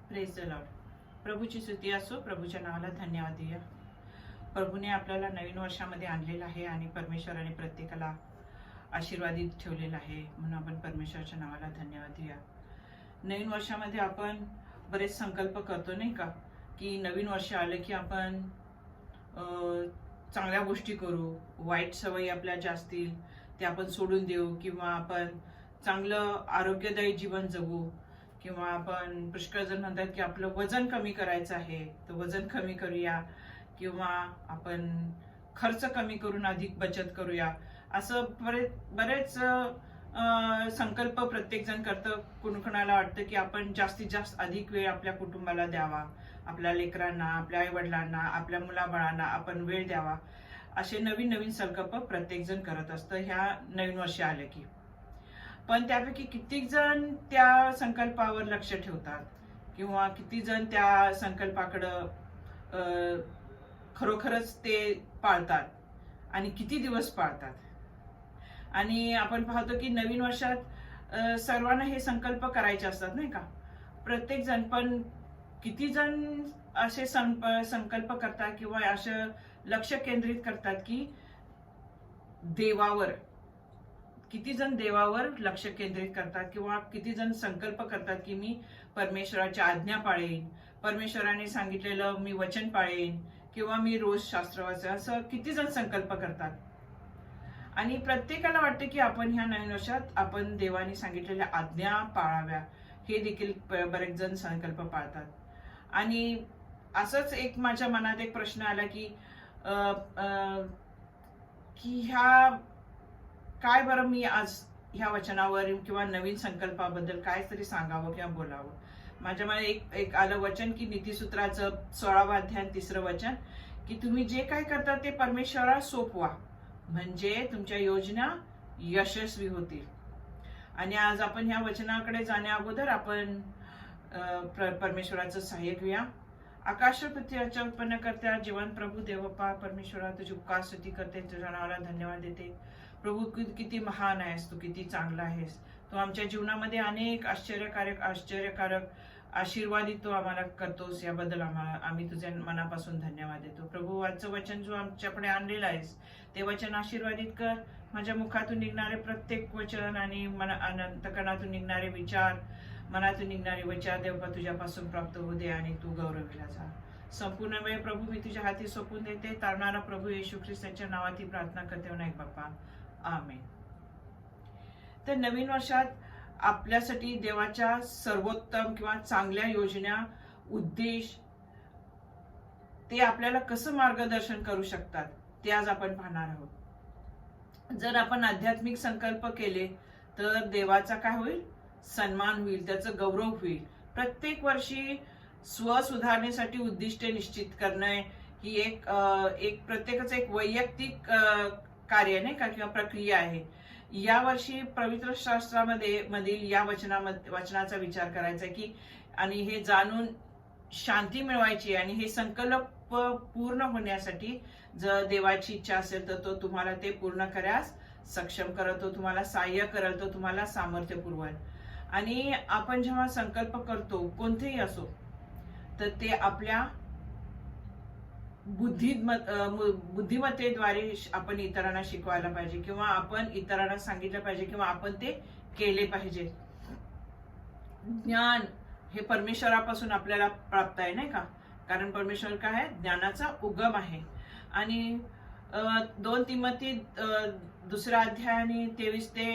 Praise the Lord. प्रभूची स्तुती असो, प्रभूच्या नावाला धन्यवाद देऊया. प्रभूने आपल्याला नवीन वर्षामध्ये आणलेलं आहे आणि परमेश्वराने प्रत्येकाला आशीर्वादित ठेवलेलं आहे, म्हणून आपण परमेश्वराच्या नावाला धन्यवाद देऊया. नवीन वर्षामध्ये आपण बरेच संकल्प करतो नाही का, की नवीन वर्ष आलं की आपण चांगल्या गोष्टी करू, वाईट सवयी आपल्या ज्या असतील ते आपण सोडून देऊ, किंवा आपण चांगलं आरोग्यदायी जीवन जगू, किंवा आपण पुष्कळ जण म्हणतात की आपलं वजन कमी करायचं आहे तर वजन कमी करूया, किंवा आपण खर्च कमी करून अधिक बचत करूया. असं बरेच संकल्प प्रत्येक जण करतं. कुणाला वाटतं की आपण जास्तीत जास्त अधिक वेळ आपल्या कुटुंबाला द्यावा, आपल्या लेकरांना, आपल्या आई वडिलांना, आपल्या मुलाबाळांना आपण वेळ द्यावा. असे नवीन नवीन संकल्प प्रत्येक जण करत असतं ह्या नवीन वर्ष आले की. पण त्यापैकी कित्येक जण त्या संकल्पावर लक्ष ठेवतात, किंवा किती जण त्या संकल्पाकडं खरोखरच ते पाळतात आणि किती दिवस पाळतात. आणि आपण पाहतो की नवीन वर्षात सर्वांना हे संकल्प करायचे असतात नाही का, प्रत्येक जण. पण किती जण असे संकल्प करतात किंवा असं लक्ष केंद्रित करतात की देवावर, किती जण देवावर लक्ष केंद्रित करतात, किंवा किती जण संकल्प करतात की मी परमेश्वराच्या आज्ञा पाळेन, परमेश्वराने सांगितलेलं मी वचन पाळेन, किंवा मी रोज शास्त्र वाचेन. असं किती जण संकल्प करतात. आणि प्रत्येकाला वाटतं की आपण ह्या नवीन वर्षात आपण देवाने सांगितलेल्या आज्ञा पाळाव्या. हे देखील बरेच जण संकल्प पाळतात. आणि असंच एक माझ्या मनात एक प्रश्न आला की ह्या काय बरं मी आज ह्या वचनावर किंवा नवीन संकल्पाबद्दल काय तरी सांगावं किंवा बोलावं. माझ्या मला एक आलं वचन की नीतिसूत्राचं 16वा अध्याय 3रं वचन, की तुम्ही जे काय करता ते परमेश्वराला सोपवा, म्हणजे तुमच्या योजना यशस्वी होतील. आणि आज आपण ह्या वचनाकडे जाण्या अगोदर आपण परमेश्वराचं सहाय्य घेऊया. आकाश पृथ्वीच्या उत्पन्न करत्या जीवन प्रभू देवप्पा परमेश्वरा, तुझी उपकार स्तुती करते, तुझ्या नावाला धन्यवाद देते. प्रभू किती महान आहेस तू, किती चांगला आहेस तू. आमच्या जीवनामध्ये अनेक आश्चर्यकारक आशीर्वादित तू आम्हाला करतोस, याबद्दल आम्ही तुझ्या मनापासून धन्यवाद देतो. प्रभू आजचं वचन जो आमच्याकडे आणलेलं आहेस ते वचन आशीर्वादित कर. माझ्या मुखातून निघणारे प्रत्येक वचन आणि अंतःकरणातून निघणारे विचार, मनातून निघणारे विचार देवबा तुझ्यापासून प्राप्त होऊ दे आणि तू गौरविला जा. संपूर्ण वेळ प्रभू मी तुझ्या हाती सोपून देते. तारणारा प्रभू येशू ख्रिस्ताच्या नावात प्रार्थना करते नाही बाप्पा, आमेन. तर नवीन वर्षात आपल्यासाठी देवाच्या सर्वोत्तम किंवा चांगल्या योजना, उद्देश ते आपल्याला कसं मार्गदर्शन करू शकतात ते आज आपण पाहणार आहोत. जर आपण आध्यात्मिक संकल्प केले तर देवाचा काय होईल, सन्मान होईल, त्याचं गौरव होईल. प्रत्येक वर्षी स्वसुधारणेसाठी उद्दिष्टे निश्चित करणे ही एक प्रत्येकाचं एक वैयक्तिक कार्य नाही का, किंवा प्रक्रिया आहे. या वर्षी पवित्र शास्त्रामध्ये मधील या वचनाचा विचार करायचा की, आणि हे जाणून शांती मिळवायची, आणि हे संकल्प पूर्ण होण्यासाठी जर देवाची इच्छा असेल तर तो तुम्हाला ते पूर्ण करायस सक्षम करत, तो तुम्हाला सहाय्य करत, तो तुम्हाला सामर्थ्य पुरवेल. आणि आपण जेव्हा संकल्प करतो कोणतेही असो तर ते आपल्या बुद्धिमत्तेद्वारे आपण इतरांना शिकवायला पाहिजे, किंवा आपण इतरांना सांगितलं पाहिजे, किंवा आपण ते केले पाहिजे. ज्ञान हे परमेश्वरापासून आपल्याला प्राप्त आहे नाही का, कारण परमेश्वर काय आहे, ज्ञानाचा उगम आहे. आणि 2 तिमोथी 2रा अध्याय आणि 23 ते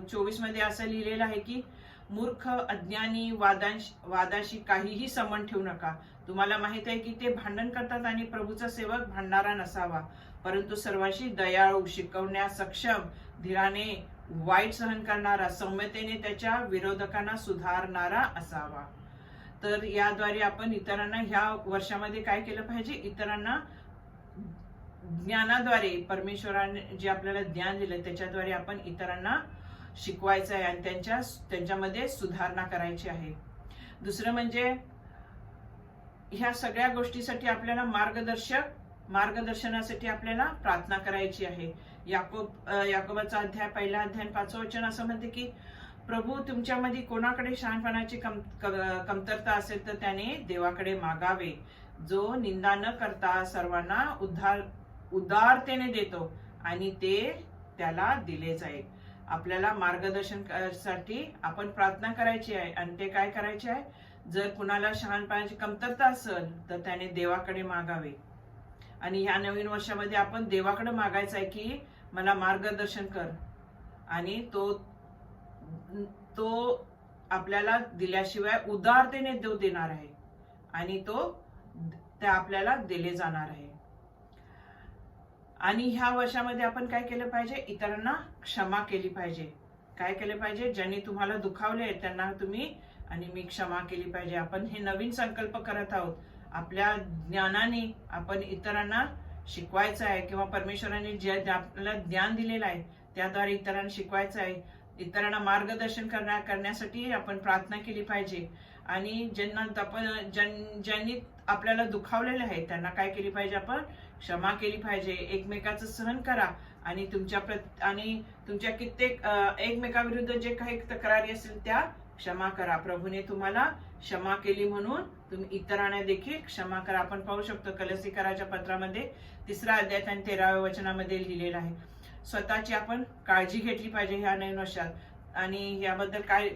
24 मध्ये असं लिहिलेलं आहे की, मूर्ख अज्ञानी वादाशी काहीही संबंध ठेवू नका. तुम्हाला माहित आहे की ते भांडण करतात, आणि प्रभूचा सेवक भांडणारा नसावा, परंतु सर्वांशी दयाळू, शिकवण्यास सक्षम, धीराने वाईट सहन करणारा, सौम्यतेने त्याच्या विरोधकांना सुधारणारा असावा. तर याद्वारे आपण इतरांना ह्या वर्षामध्ये काय केलं पाहिजे, इतरांना ज्ञानाद्वारे, परमेश्वराने जे आपल्याला ज्ञान दिलं त्याच्याद्वारे आपण इतरांना शिकवायचं आहे आणि त्यांच्यामध्ये सुधारणा करायची आहे. दुसरं म्हणजे ह्या सगळ्या गोष्टीसाठी आपल्याला मार्गदर्शनासाठी आपल्याला प्रार्थना करायची आहे. याकोबाचा अध्याय 1 अध्याय 5 वचन असं म्हणते की, प्रभू तुमच्यामध्ये कोणाकडे शहाणपणाची कमतरता असेल तर त्याने देवाकडे मागावे, जो निंदा न करता सर्वांना उदारतेने देतो आणि ते त्याला दिले जाईल. आपल्याला मार्गदर्शन साठी आपण प्रार्थना करायची आहे आणि ते काय करायचे आहे, जर कुणाला शहाणपणाची कमतरता असेल तर त्याने देवाकडे मागावे. आणि ह्या नवीन वर्षामध्ये आपण देवाकडे मागायचं आहे की मला मार्गदर्शन कर, आणि तो आपल्याला दिल्याशिवाय उदारतेने देव देणार आहे आणि ते आपल्याला दिले जाणार आहे. आणि ह्या वर्षामध्ये आपण काय केलं पाहिजे, इतरांना क्षमा केली पाहिजे. काय केले पाहिजे, ज्यांनी तुम्हाला दुखावले त्यांना तुम्ही आणि मी क्षमा केली पाहिजे. आपण हे नवीन संकल्प करत आहोत. आपल्या ज्ञानाने आपण इतरांना शिकवायचं आहे किंवा परमेश्वराने जे आपल्याला ज्ञान दिलेलं आहे त्याद्वारे इतरांना शिकवायचं आहे. इतरांना मार्गदर्शन करण्यासाठी आपण प्रार्थना केली पाहिजे. आणि ज्यांनी आपल्याला दुखावलेले आहे त्यांना काय केली पाहिजे, आपण क्षमा केली पाहिजे. एकमेकाचं सहन करा आणि तुमच्या कित्येक एकमेकाविरुद्ध जे काही तक्रारी असतील त्या क्षमा करा. प्रभूने तुम्हाला क्षमा केली म्हणून तुम्ही इतरांना देखील क्षमा करा. आपण पाहू शकतो कलसीकराच्या पत्रामध्ये 3 अध्याय आणि 13व्या वचनामध्ये लिहिलेलं आहे. स्वतःची आपण काळजी घेतली पाहिजे ह्या नवीन वर्षात. आणि याबद्दल काय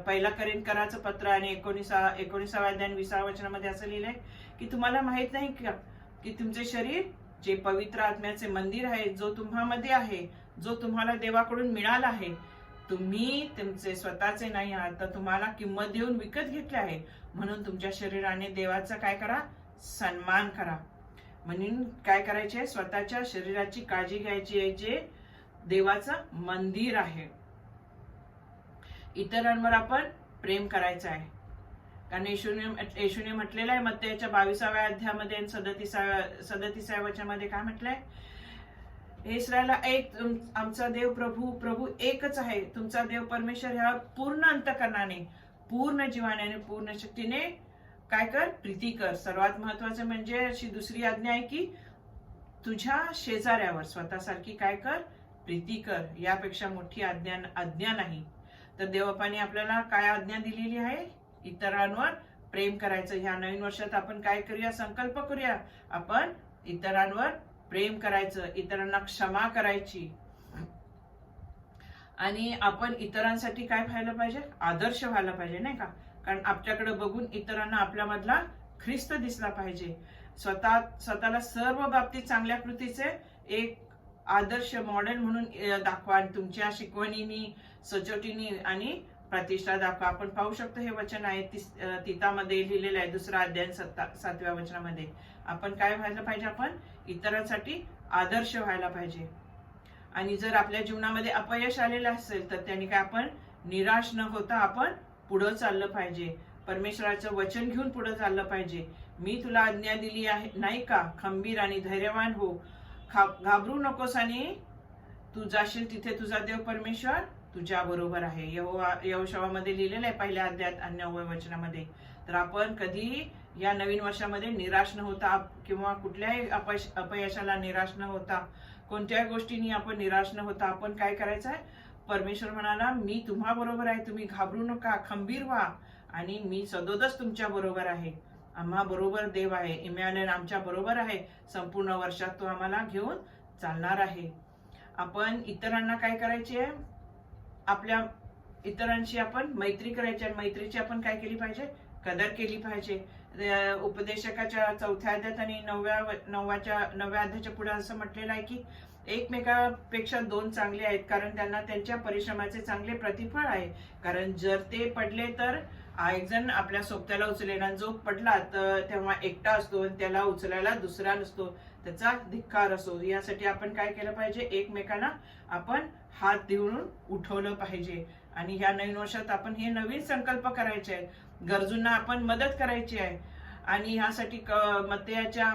पहिला करिंथकराचं पत्र आणि 19व्या अध्याय 20व्या वचनामध्ये असं लिहिलंय की तुम्हाला माहित नाही का की तुमचे शरीर जे पवित्र आत्म्याचे मंदिर आहे, जो तुम्हामध्ये आहे, जो तुम्हाला देवाकडून मिळाला आहे, तुम्ही तुमचे स्वतःचे नाही आहात, तर तुम्हाला किंमत देऊन विकत घेतले आहे. म्हणून तुमच्या शरीराने देवाचा काय करा, सन्मान करा. म्हणून काय करायचे, स्वतःच्या शरीराची काळजी घ्यायची आहे जे देवाचं मंदिर आहे. इतरांवर आपण प्रेम करायचं आहे. कारण येशूने म्हटलेलं आहे मत्तेच्या 22व्या अध्यायामध्ये 37व्या वचनामध्ये काय म्हटलंय, हे इस्रायला एक आमचा देव प्रभू एकच आहे. तुमचा देव परमेश्वर ह्यावर पूर्ण अंतःकरणाने, पूर्ण जीवाने आणि पूर्ण शक्तीने काय कर, प्रीती कर. सर्वात महत्वाचं म्हणजे अशी दुसरी आज्ञा आहे की तुझ्या शेजाऱ्यावर स्वतःसारखी काय कर, प्रीती कर. यापेक्षा मोठी आज्ञा नाही. तर देवबापाने आपल्याला काय आज्ञा दिलेली आहे, इतरांवर प्रेम करायचं. ह्या नवीन वर्षात आपण काय करूया, संकल्प करूया, आपण इतरांवर प्रेम करायचं, इतरांना क्षमा करायची. आणि आपण इतरांसाठी काय व्हायला पाहिजे, आदर्श व्हायला पाहिजे, नाही का. कारण आपल्याकडे बघून इतरांना आपल्यामधला ख्रिस्त दिसला पाहिजे. स्वतःला सर्व बाबतीत चांगल्या कृतीचे एक आदर्श मॉडेल म्हणून दाखवा. तुमच्या शिकवणीनी, सचोटीनी आणि प्रतिष्ठा दाखवा. आपण पाहू शकतो हे वचन आहे तीतामध्ये लिहिलेलं आहे 2 अध्याय 7व्या वचनामध्ये. आपण काय व्हायला पाहिजे, आपण इतरांसाठी आदर्श व्हायला पाहिजे. आणि जर आपल्या जीवनामध्ये अपयश आलेलं असेल तर त्यांनी काय आपण निराश न होता आपण पुढे चाललं पाहिजे. परमेश्वराचं वचन घेऊन पुढे चाललं पाहिजे. मी तुला आज्ञा दिली आहे नाही का, खंबीर आणि धैर्यवान हो, घाबरू नकोस आणि तू जाशील तिथे तुझा देव परमेश्वर तुझ्या बरोबर आहे. यहोशूआमध्ये लिहिलेलं आहे 1 अध्यायात आणि 9व्या वचनामध्ये. तर आपण कधी या नवीन वर्षामध्ये निराश न होता किंवा कुठल्याही अपयशाला निराश न होता, कोणत्याही गोष्टींनी आपण निराश न होता आपण काय करायचं आहे, परमेश्वर म्हणाला मी तुम्हा बरोबर आहे, तुम्ही घाबरू नका, खंबीर व्हा आणि मी सदोदच तुमच्या बरोबर आहे. आम्हा बरोबर देव आहे, इमॅन्युएल आमच्या बरोबर आहे. संपूर्ण वर्षात तो आम्हाला घेऊन चालणार आहे. आपण इतरांना काय करायचे आहे, आपल्या इतरांशी आपण मैत्री करायची आणि मैत्रीची आपण काय केली पाहिजे, कदर केली पाहिजे. उपदेशकाच्या 4व्या अध्यायात आणि 9व्या अध्यायाच्या पुढे असं म्हटलेलं आहे की एकमेकापेक्षा 2 चांगले आहेत, कारण त्यांना त्यांच्या परिश्रमाचे चांगले प्रतिफळ आहे. कारण जर ते पडले तर एक जण आपल्या सोबत्याला उचलेला, जो पडला तर तेव्हा एकटा असतो आणि त्याला उचलायला दुसरा नसतो, त्याचा धिक्कार असतो. यासाठी आपण काय केलं पाहिजे, एकमेकांना आपण हात देऊन उठवलं पाहिजे. आणि ह्या नवीन वर्षात आपण हे नवीन संकल्प करायचे आहेत, गरजूंना आपण मदत करायची आहे. आणि ह्यासाठी मत्तेच्या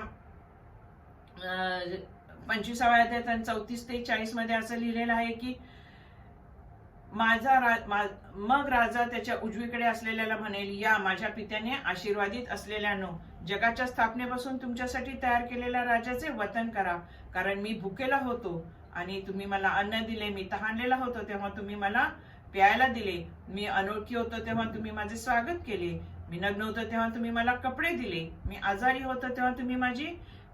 25व्या अध्यायात 34 ते 40 मध्ये असं लिहिलेलं आहे की मग राजा त्याच्या उजवीकडे असलेल्याला म्हणेल, या माझ्या पित्याने आशीर्वादित असलेल्यानो, जगाच्या स्थापनेपासून तुमच्यासाठी तयार केलेल्या राजाचे वतन करा. कारण मी भुकेला होतो आणि तुम्ही मला अन्न दिले. मी तहानलेला होतो तेव्हा तुम्ही मला प्यायला दिले. मी अनोळखी होतो तेव्हा तुम्ही माझे स्वागत केले. मी नग्न होतो तेव्हा तुम्ही मला कपडे दिले. मी आजारी होतो तेव्हा तुम्ही माझी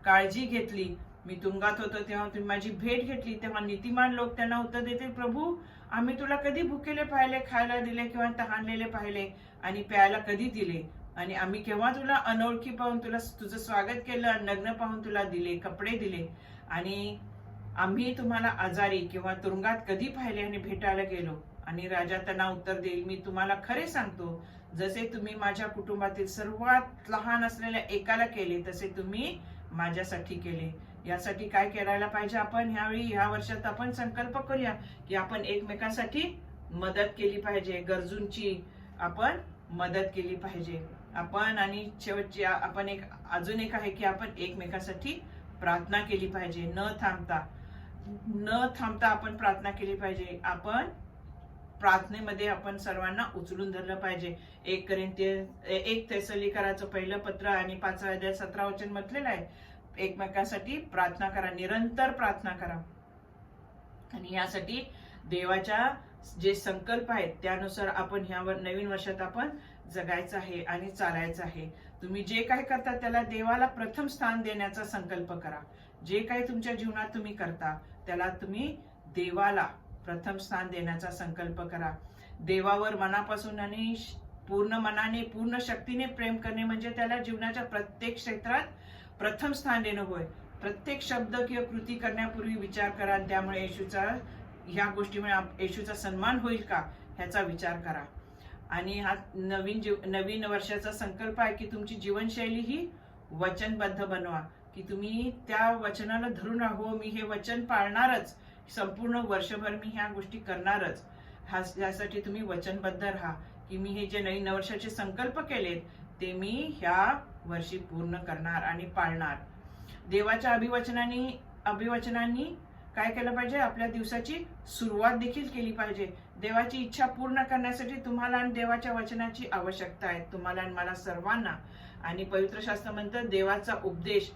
काळजी घेतली. मी तुरुंगात होतो तेव्हा तुम्ही माझी भेट घेतली. तेव्हा नीतिमान लोक त्यांना उत्तर देतील, प्रभू आम्ही तुला कधी भुकेले पाहिले, खायला दिले किंवा तहानलेले पाहिले आणि प्यायला कधी दिले? आणि आम्ही केव्हा तुला अनोळखी पाहून तुझं स्वागत केलं, नग्न पाहून तुला दिले, कपडे दिले? आणि आम्ही तुम्हाला आजारी किंवा तुरुंगात कधी पाहिले आणि भेटायला गेलो? आणि राजा त्यांना उत्तर देईल, मी तुम्हाला खरे सांगतो, जसे तुम्ही माझ्या कुटुंबातील सर्वात लहान असलेल्या एकाला केले तसे तुम्ही माझ्यासाठी केले. यासाठी काय करायला पाहिजे? आपण ह्या वर्षात आपण संकल्प करूया की आपण एकमेकांसाठी मदत केली पाहिजे. गरजूंची आपण मदत केली पाहिजे. आपण आणि शेवटची आपण अजून एक आहे की आपण एकमेकांसाठी प्रार्थना केली पाहिजे. न थांबता आपण प्रार्थना केली पाहिजे. आपण प्रार्थनेमध्ये आपण सर्वांना उचलून धरलं पाहिजे. 1 थेसलोनिकराचं पहिलं पत्र आणि 5 अध्याय 17 वचन म्हटलेलं आहे, एकमेकांसाठी प्रार्थना करा, निरंतर प्रार्थना करा. आणि यासाठी देवाच्या जे संकल्प आहेत त्यानुसार आपण ह्यावर नवीन वर्षात आपण जगायचं आहे आणि चालायचं आहे. तुम्ही जे काही करता त्याला देवाला प्रथम स्थान देण्याचा संकल्प करा. जे काही तुमच्या जीवनात तुम्ही करता त्याला तुम्ही देवाला प्रथम स्थान देण्याचा संकल्प करा. देवावर मनापासून आणि पूर्ण मनाने पूर्ण शक्तीने प्रेम करणे म्हणजे त्याला जीवनाच्या प्रत्येक क्षेत्रात प्रथम स्थान देणं होय. प्रत्येक शब्द किंवा कृती करण्यापूर्वी विचार करा, त्यामुळे ह्या गोष्टीमुळे येशूचा सन्मान होईल का ह्याचा विचार करा. आणि हा नवीन वर्षाचा संकल्प आहे की तुमची जीवनशैली ही वचनबद्ध बनवा, की तुम्ही त्या वचनाला धरून राहो. मी हे वचन पाळणारच, संपूर्ण वर्षभर मी ह्या गोष्टी करणारच. ह्यासाठी तुम्ही वचनबद्ध राहा की मी हे जे नवीन वर्षाचे संकल्प केलेत ते मी ह्या वर्षी पूर्ण करणार आणि पाळणार. देवाच्या अभिवचनांनी काय केलं पाहिजे? आपल्या दिवसाची सुरुवात देखील केली पाहिजे. देवाची इच्छा पूर्ण करण्यासाठी तुम्हाला आणि देवाच्या वचनाची आवश्यकता आहे, तुम्हाला आणि मला सर्वांना. आणि पवित्र शास्त्र म्हणतं देवाचा उपदेश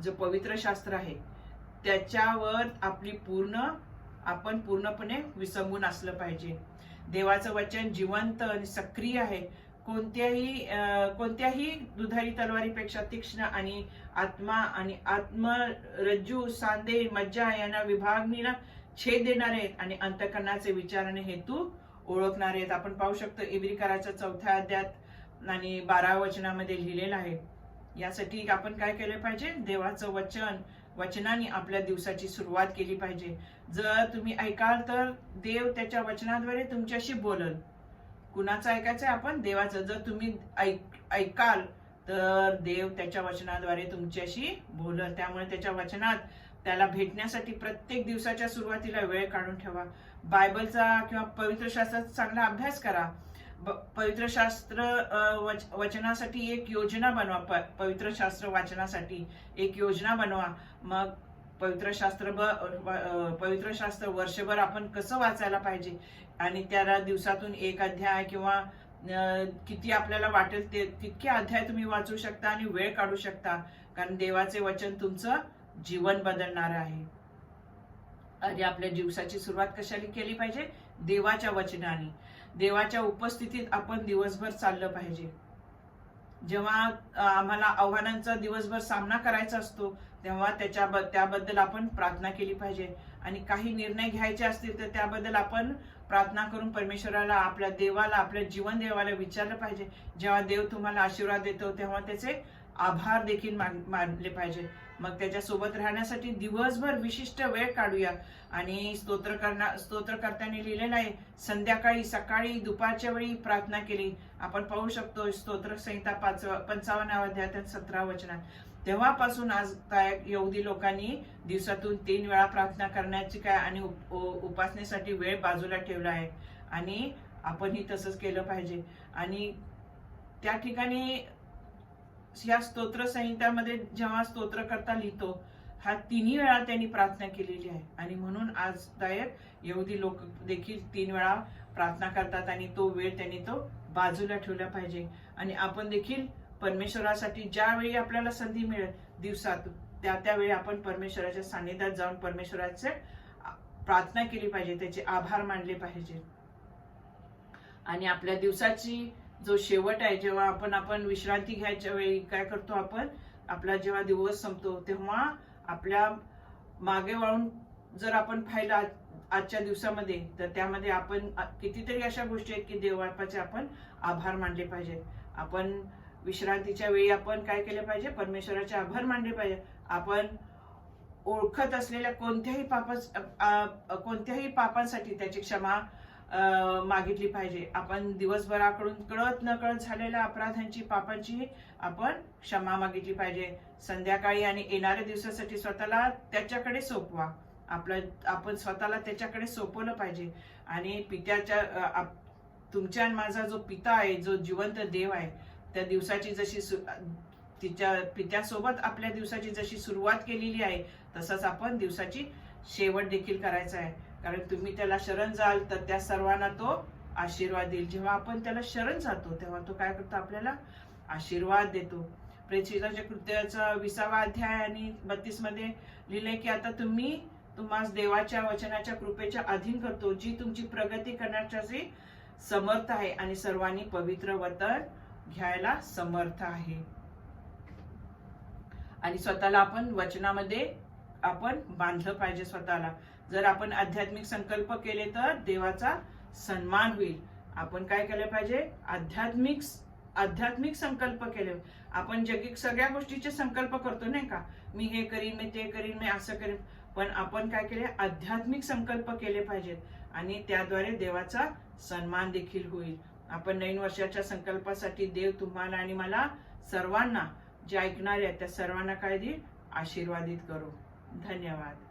जो पवित्र शास्त्र आहे त्याच्यावर आपण पूर्णपणे विसंबून असलं पाहिजे. देवाचं वचन जिवंत आणि सक्रिय आहे. कोणत्याही दुधारी तलवारीपेक्षा तीक्ष्ण आणि आत्मरज्जू, सांधे, मज्जा यांना विभागणीला छेद देणारे आहेत आणि अंतःकरणाचे विचार आणि हेतू ओळखणारे आहेत. आपण पाहू शकतो इब्रिकराच्या 4 अध्यायात आणि 12 वचनामध्ये लिहिलेलं आहे. यासाठी आपण काय केलं पाहिजे? देवाचं वचनाने आपल्या दिवसाची सुरुवात केली पाहिजे. जर तुम्ही ऐकाल तर देव त्याच्या वचनाद्वारे तुमच्याशी बोलल. कुणाचं ऐकायचंय? आपण देवाचं. जर तुम्ही ऐकाल तर देव त्याच्या वचनाद्वारे तुमच्याशी बोलल. त्यामुळे त्याच्या वचनात त्याला भेटण्यासाठी प्रत्येक दिवसाच्या सुरुवातीला वेळ काढून ठेवा. बायबलचा किंवा पवित्र शास्त्राचा चांगला अभ्यास करा. पवित्र शास्त्र वचनासाठी एक योजना बनवा. पवित्र शास्त्र वाचनासाठी एक योजना बनवा. मग पवित्र शास्त्र वर्षभर आपण कसं वाचायला पाहिजे आणि त्याला दिवसातून 1 अध्याय किंवा किती आपल्याला वाटेल तितके अध्याय तुम्ही वाचू शकता आणि वेळ काढू शकता, कारण देवाचे वचन तुमचं जीवन बदलणार आहे. आणि आपल्या दिवसाची सुरुवात कशाने केली पाहिजे? देवाच्या वचनाने. देवाच्या उपस्थितीत आपण दिवसभर चाललं पाहिजे. जेव्हा आम्हाला आव्हानांचा दिवसभर सामना करायचा असतो तेव्हा त्याबद्दल आपण प्रार्थना केली पाहिजे. आणि काही निर्णय घ्यायचे असतील तर त्याबद्दल आपण प्रार्थना करून परमेश्वराला, आपल्या देवाला, आपल्या जीवन देवाला विचारलं पाहिजे. जेव्हा देव तुम्हाला आशीर्वाद देतो तेव्हा त्याचे आभार देखील मानले पाहिजे. मग त्याच्यासोबत राहण्यासाठी दिवसभर विशिष्ट वेळ काढूया. आणि स्तोत्रकर्त्याने लिहिलेलं आहे, संध्याकाळी, सकाळी, दुपारच्या वेळी प्रार्थना केली. आपण पाहू शकतो स्तोत्र संहिता 55 अध्यायात 17 वचनात. तेव्हापासून आज यहुदी लोकांनी दिवसातून 3 वेळा प्रार्थना करण्याची आणि उपासनेसाठी वेळ बाजूला ठेवला आहे. आणि आपणही तसंच केलं पाहिजे. आणि त्या ठिकाणी या स्तोत्र संहितामध्ये जेव्हा स्तोत्रकर्ता लिहितो हा 3 वेळा त्यांनी प्रार्थना केलेली आहे. आणि म्हणून आजदायक यहुदी लोक देखील 3 वेळा प्रार्थना करतात आणि तो वेळ त्यांनी बाजूला ठेवला पाहिजे. आणि आपण देखील परमेश्वरासाठी ज्यावेळी आपल्याला संधी मिळेल दिवसात त्यावेळी आपण परमेश्वराच्या सानिध्यात जाऊन परमेश्वराचे प्रार्थना केली पाहिजे, त्याचे आभार मानले पाहिजे. आणि आपल्या दिवसाची जो शेवट आहे, जेव्हा आपण विश्रांती घ्यायच्या वेळी काय करतो, आपण आपला जेव्हा दिवस संपतो तेव्हा आपल्या मागे वळून जर आपण पाहिलं आजच्या दिवसामध्ये, तर त्यामध्ये आपण कितीतरी अशा गोष्टी आहेत की देवबापाचे आपण आभार मानले पाहिजेत. आपण विश्रांतीच्या वेळी आपण काय केले पाहिजे, परमेश्वराचे आभार मानले पाहिजे. आपण ओळखत असलेल्या कोणत्याही पापांसाठी त्याची क्षमा मागितली पाहिजे. आपण दिवसभराकडून कळत नकळत झालेल्या अपराधांची, पापांची आपण क्षमा मागितली पाहिजे. संध्याकाळी आणि येणाऱ्या दिवसासाठी स्वतःला त्याच्याकडे सोपवा. आपण स्वतःला त्याच्याकडे सोपवलं पाहिजे. आणि तुमच्या आणि माझा जो पिता आहे, जो जिवंत देव आहे, त्या दिवसाची जशी तिच्या पित्यासोबत आपल्या दिवसाची जशी सुरुवात केलेली आहे, तसंच आपण दिवसाची शेवट देखील करायचा आहे. कारण तुम्ही त्याला शरण जाल तर त्या सर्वांना तो आशीर्वाद देईल. जेव्हा आपण त्याला शरण जातो तेव्हा तो काय करतो, आपल्याला आशीर्वाद देतो. प्रेषिताच्या कृत्याचा 20वा अध्याय आणि 32 मध्ये लिहिलंय की आता तुम्हास देवाच्या वचनाच्या कृपेच्या अधीन करतो, जी तुमची प्रगती करण्याची समर्थ आहे आणि सर्वांनी पवित्र वतन घ्यायला समर्थ आहे. आणि स्वतःला आपण वचनामध्ये आपण बांधलं पाहिजे स्वतःला. जर आपण आध्यात्मिक संकल्प केले तर देवाचा सन्मान होईल. आपण काय केलं पाहिजे, आध्यात्मिक संकल्प केले. आपण जगिक सगळ्या गोष्टीचे संकल्प करतो नाही का, मी हे करीन, मी ते करीन, मी असं करीन. पण आपण काय केले, आध्यात्मिक संकल्प केले पाहिजेत आणि त्याद्वारे देवाचा सन्मान देखील होईल. आपण नवीन वर्षाच्या संकल्पासाठी देव तुम्हाला आणि मला सर्वांना, जे ऐकणारे आहेत त्या सर्वांना काय देईल, आशीर्वादित करू. धन्यवाद.